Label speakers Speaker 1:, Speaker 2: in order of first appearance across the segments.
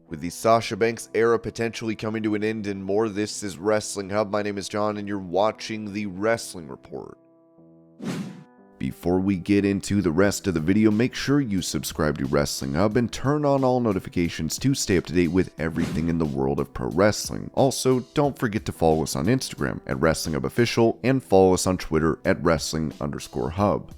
Speaker 1: With the Sasha Banks era potentially coming to an end and more, this is Wrestling Hub. My name is John and you're watching the Wrestling Report. Before we get into the rest of the video, make sure you subscribe to Wrestling Hub and turn on all notifications to stay up to date with everything in the world of pro wrestling. Also, don't forget to follow us on Instagram at Wrestling Hub Official and follow us on Twitter at Wrestling_Hub.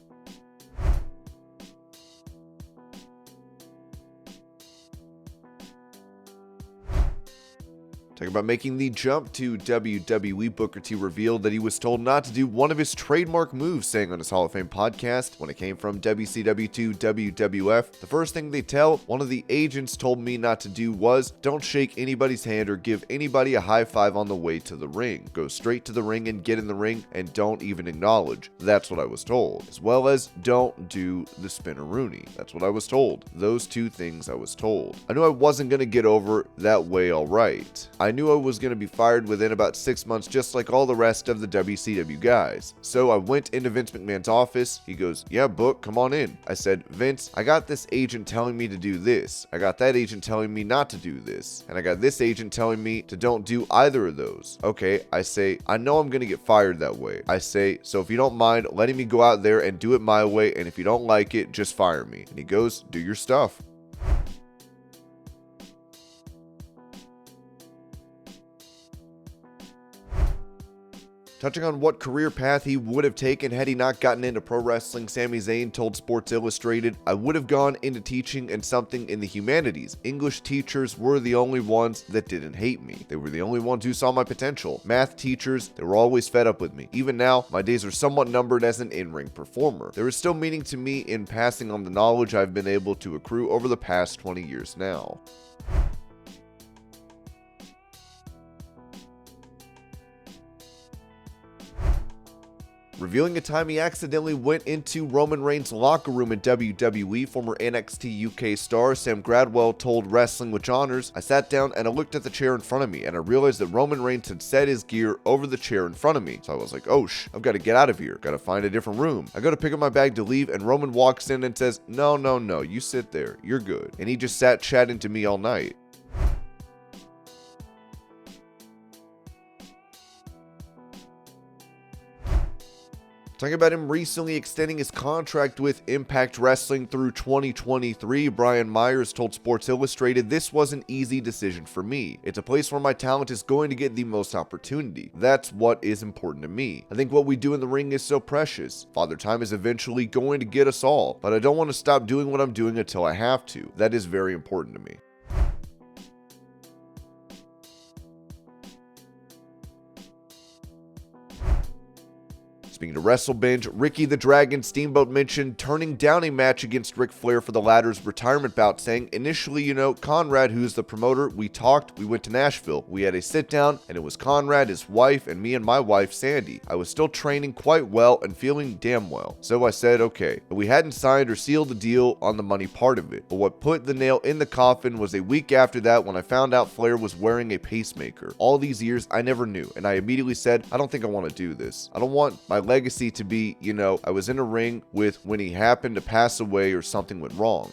Speaker 1: Talking about making the jump to WWE, Booker T revealed that he was told not to do one of his trademark moves, saying on his Hall of Fame podcast, when it came from WCW to WWF, the first thing they tell one of the agents told me not to do was, don't shake anybody's hand or give anybody a high five on the way to the ring. Go straight to the ring and get in the ring and don't even acknowledge. That's what I was told. As well as, don't do the spinaroonie. That's what I was told. Those two things I was told. I knew I wasn't going to get over that way alright. I knew I was going to be fired within about 6 months, just like all the rest of the WCW guys. So I went into Vince McMahon's office. He goes, yeah, Book, come on in. I said, Vince, I got this agent telling me to do this. I got that agent telling me not to do this. And I got this agent telling me to don't do either of those. Okay, I say, I know I'm going to get fired that way. I say, so if you don't mind letting me go out there and do it my way, and if you don't like it, just fire me. And he goes, do your stuff. Touching on what career path he would have taken had he not gotten into pro wrestling, Sami Zayn told Sports Illustrated, I would have gone into teaching and something in the humanities. English teachers were the only ones that didn't hate me. They were the only ones who saw my potential. Math teachers, they were always fed up with me. Even now, my days are somewhat numbered as an in-ring performer. There is still meaning to me in passing on the knowledge I've been able to accrue over the past 20 years now. Revealing a time he accidentally went into Roman Reigns' locker room at WWE, former NXT UK star Sam Gradwell told Wrestling with Honors, I sat down and I looked at the chair in front of me and I realized that Roman Reigns had set his gear over the chair in front of me. So I was like, oh I've got to get out of here. Got to find a different room. I go to pick up my bag to leave and Roman walks in and says, no, you sit there. You're good. And he just sat chatting to me all night. Talking about him recently extending his contract with Impact Wrestling through 2023, Brian Myers told Sports Illustrated, this was an easy decision for me. It's a place where my talent is going to get the most opportunity. That's what is important to me. I think what we do in the ring is so precious. Father Time is eventually going to get us all, but I don't want to stop doing what I'm doing until I have to. That is very important to me. Speaking to WrestleBinge, Ricky the Dragon Steamboat mentioned turning down a match against Ric Flair for the latter's retirement bout, saying, initially, Conrad, who's the promoter, we talked, we went to Nashville, we had a sit down, and it was Conrad, his wife, and me and my wife, Sandy. I was still training quite well and feeling damn well. So I said, okay. But we hadn't signed or sealed the deal on the money part of it. But what put the nail in the coffin was a week after that when I found out Flair was wearing a pacemaker. All these years, I never knew, and I immediately said, I don't think I want to do this. I don't want my legacy to be, I was in a ring with when he happened to pass away or something went wrong.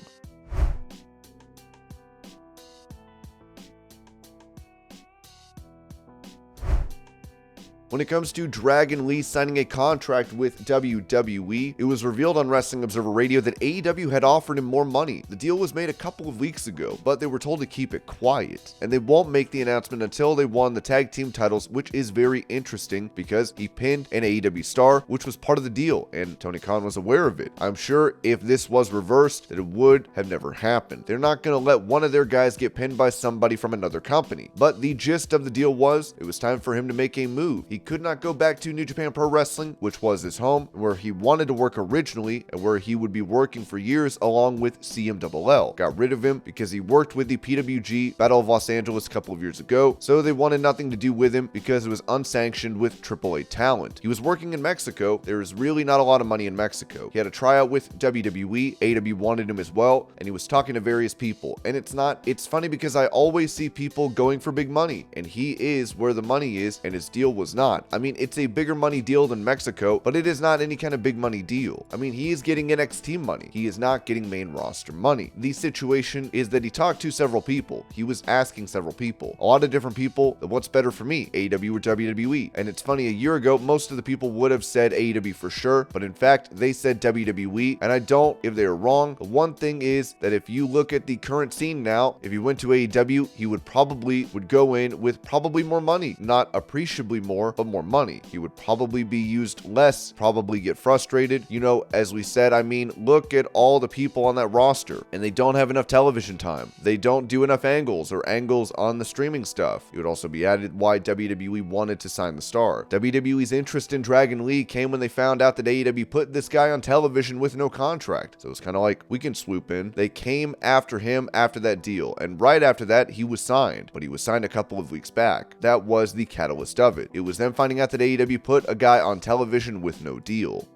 Speaker 1: When it comes to Dragon Lee signing a contract with WWE, it was revealed on Wrestling Observer Radio that AEW had offered him more money. The deal was made a couple of weeks ago, but they were told to keep it quiet, and they won't make the announcement until they won the tag team titles, which is very interesting because he pinned an AEW star, which was part of the deal, and Tony Khan was aware of it. I'm sure if this was reversed, that it would have never happened. They're not going to let one of their guys get pinned by somebody from another company, but the gist of the deal was it was time for him to make a move. He could not go back to New Japan Pro Wrestling, which was his home, where he wanted to work originally and where he would be working for years along with CMLL. Got rid of him because he worked with the PWG Battle of Los Angeles a couple of years ago, so they wanted nothing to do with him because it was unsanctioned with AAA talent. He was working in Mexico. There is really not a lot of money in Mexico. He had a tryout with WWE. AEW wanted him as well, and he was talking to various people. And it's funny because I always see people going for big money, and he is where the money is, and his deal was not. not. I mean, it's a bigger money deal than Mexico, but it is not any kind of big money deal. I mean, he is getting NXT money. He is not getting main roster money. The situation is that he talked to several people. He was asking several people, a lot of different people, what's better for me, AEW or WWE? And it's funny, a year ago, most of the people would have said AEW for sure, but in fact, they said WWE, and I don't, if they're wrong. The one thing is that if you look at the current scene now, if he went to AEW, he would go in with probably more money, not appreciably more, but more money. He would probably be used less, probably get frustrated. You know, as we said, I mean, look at all the people on that roster, and they don't have enough television time. They don't do enough angles or angles on the streaming stuff. It would also be added why WWE wanted to sign the star. WWE's interest in Dragon Lee came when they found out that AEW put this guy on television with no contract. So it's kind of like, we can swoop in. They came after him after that deal, and right after that, he was signed, but he was signed a couple of weeks back. That was the catalyst of it. It was them finding out that AEW put a guy on television with no deal.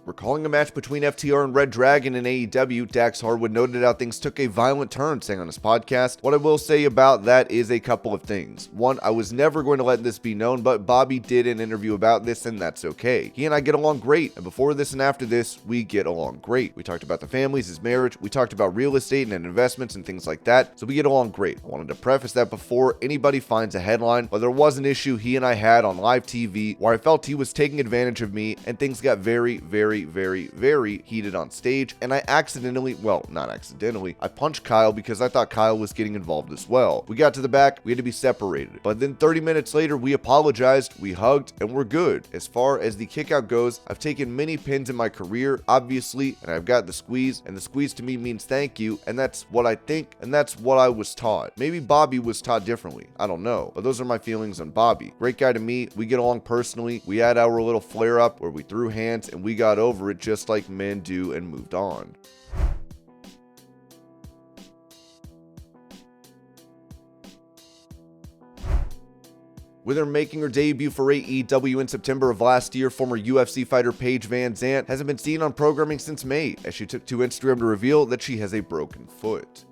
Speaker 1: Recalling a match between FTR and Red Dragon in AEW, Dax Harwood noted how things took a violent turn, saying on his podcast, "What I will say about that is a couple of things. One, I was never going to let this be known, but Bobby did an interview about this, and that's okay. He and I get along great, and before this and after this, we get along great. We talked about the families, his marriage, we talked about real estate and investments and things like that, so we get along great. I wanted to preface that before anybody finds a headline, but there was an issue he and I had on live TV where I felt he was taking advantage of me, and things got very heated on stage, and I not accidentally, I punched Kyle because I thought Kyle was getting involved as well. We got to the back, we had to be separated, but then 30 minutes later, we apologized, we hugged, and we're good. As far as the kickout goes, I've taken many pins in my career, obviously, and I've got the squeeze, and the squeeze to me means thank you, and that's what I think, and that's what I was taught. Maybe Bobby was taught differently, I don't know, but those are my feelings on Bobby. Great guy to me, we get along personally, we had our little flare up where we threw hands, and we got over it just like men do and moved on." With her making her debut for AEW in September of last year, former UFC fighter Paige Vanzant hasn't been seen on programming since May, as she took to Instagram to reveal that she has a broken foot.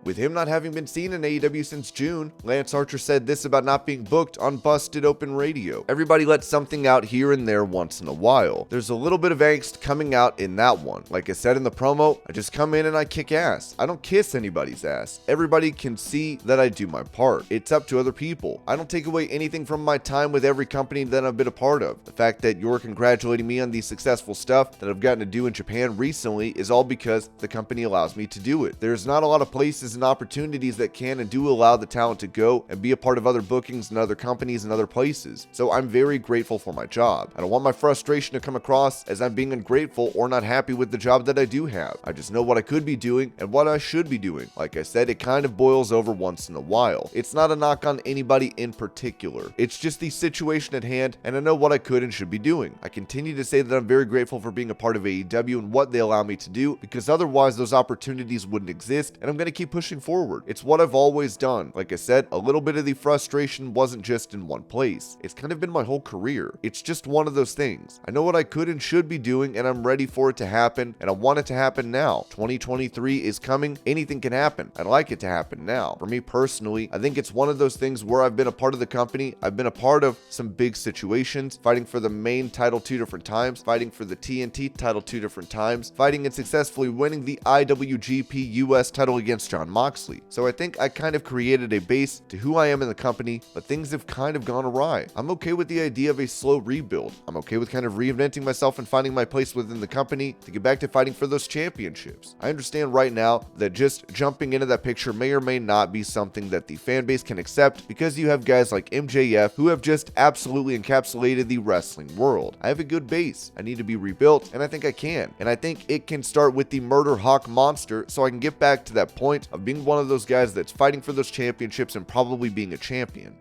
Speaker 1: With him not having been seen in AEW since June, Lance Archer said this about not being booked on Busted Open Radio. "Everybody lets something out here and there once in a while. There's a little bit of angst coming out in that one. Like I said in the promo, I just come in and I kick ass. I don't kiss anybody's ass. Everybody can see that I do my part. It's up to other people. I don't take away anything from my time with every company that I've been a part of. The fact that you're congratulating me on the successful stuff that I've gotten to do in Japan recently is all because the company allows me to do it. There's not a lot of places and opportunities that can and do allow the talent to go and be a part of other bookings and other companies and other places. So I'm very grateful for my job. I don't want my frustration to come across as I'm being ungrateful or not happy with the job that I do have. I just know what I could be doing and what I should be doing. Like I said, it kind of boils over once in a while. It's not a knock on anybody in particular. It's just the situation at hand, and I know what I could and should be doing. I continue to say that I'm very grateful for being a part of AEW and what they allow me to do, because otherwise those opportunities wouldn't exist, and I'm going to keep pushing forward. It's what I've always done. Like I said, a little bit of the frustration wasn't just in one place. It's kind of been my whole career. It's just one of those things. I know what I could and should be doing, and I'm ready for it to happen, and I want it to happen now. 2023 is coming. Anything can happen. I'd like it to happen now. For me personally, I think it's one of those things where I've been a part of the company. I've been a part of some big situations, fighting for the main title 2 different times, fighting for the TNT title 2 different times, fighting and successfully winning the IWGP US title against Jon Moxley. So I think I kind of created a base to who I am in the company, but things have kind of gone awry. I'm okay with the idea of a slow rebuild. I'm okay with kind of reinventing myself and finding my place within the company to get back to fighting for those championships. I understand right now that just jumping into that picture may or may not be something that the fan base can accept, because you have guys like MJF who have just absolutely encapsulated the wrestling world. I have a good base. I need to be rebuilt, and I think I can. And I think it can start with the Murder Hawk monster, so I can get back to that point of being one of those guys that's fighting for those championships and probably being a champion.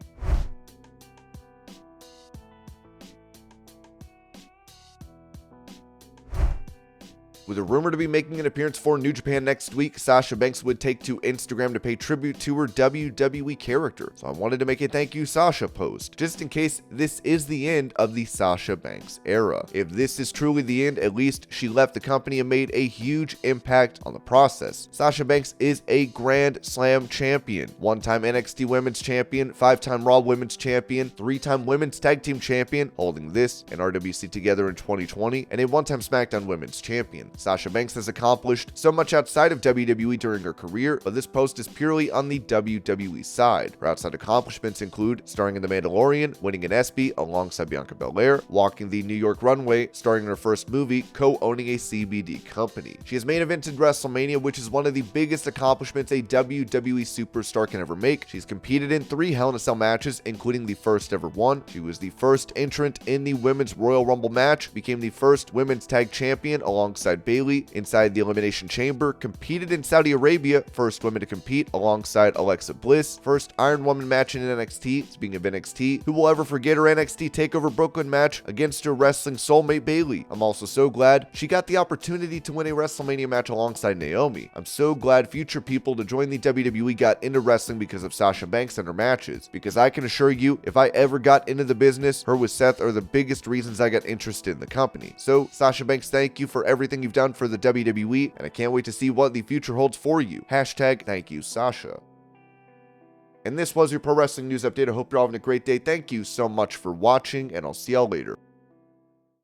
Speaker 1: With a rumor to be making an appearance for New Japan next week, Sasha Banks would take to Instagram to pay tribute to her WWE character. So I wanted to make a thank you Sasha post, just in case this is the end of the Sasha Banks era. If this is truly the end, at least she left the company and made a huge impact on the process. Sasha Banks is a Grand Slam champion, one-time NXT Women's Champion, 5-time Raw Women's Champion, 3-time Women's Tag Team Champion, holding this and RWC together in 2020, and a one-time SmackDown Women's Champion. Sasha Banks has accomplished so much outside of WWE during her career, but this post is purely on the WWE side. Her outside accomplishments include starring in The Mandalorian, winning an ESPY alongside Bianca Belair, walking the New York runway, starring in her first movie, co-owning a CBD company. She has main evented WrestleMania, which is one of the biggest accomplishments a WWE superstar can ever make. She's competed in 3 Hell in a Cell matches, including the first ever one. She was the first entrant in the Women's Royal Rumble match, became the first Women's Tag Champion alongside Bayley inside the Elimination Chamber, competed in Saudi Arabia, first woman to compete alongside Alexa Bliss, first Iron Woman match in NXT. Speaking of NXT, who will ever forget her NXT TakeOver Brooklyn match against her wrestling soulmate Bayley? I'm also so glad she got the opportunity to win a WrestleMania match alongside Naomi. I'm so glad future people to join the WWE got into wrestling because of Sasha Banks and her matches, because I can assure you, if I ever got into the business, her with Seth are the biggest reasons I got interested in the company. So Sasha Banks, thank you for everything you've done for the WWE, and I can't wait to see what the future holds for you. Hashtag thank you, Sasha. And this was your Pro Wrestling News Update. I hope you're all having a great day. Thank you so much for watching, and I'll see y'all later.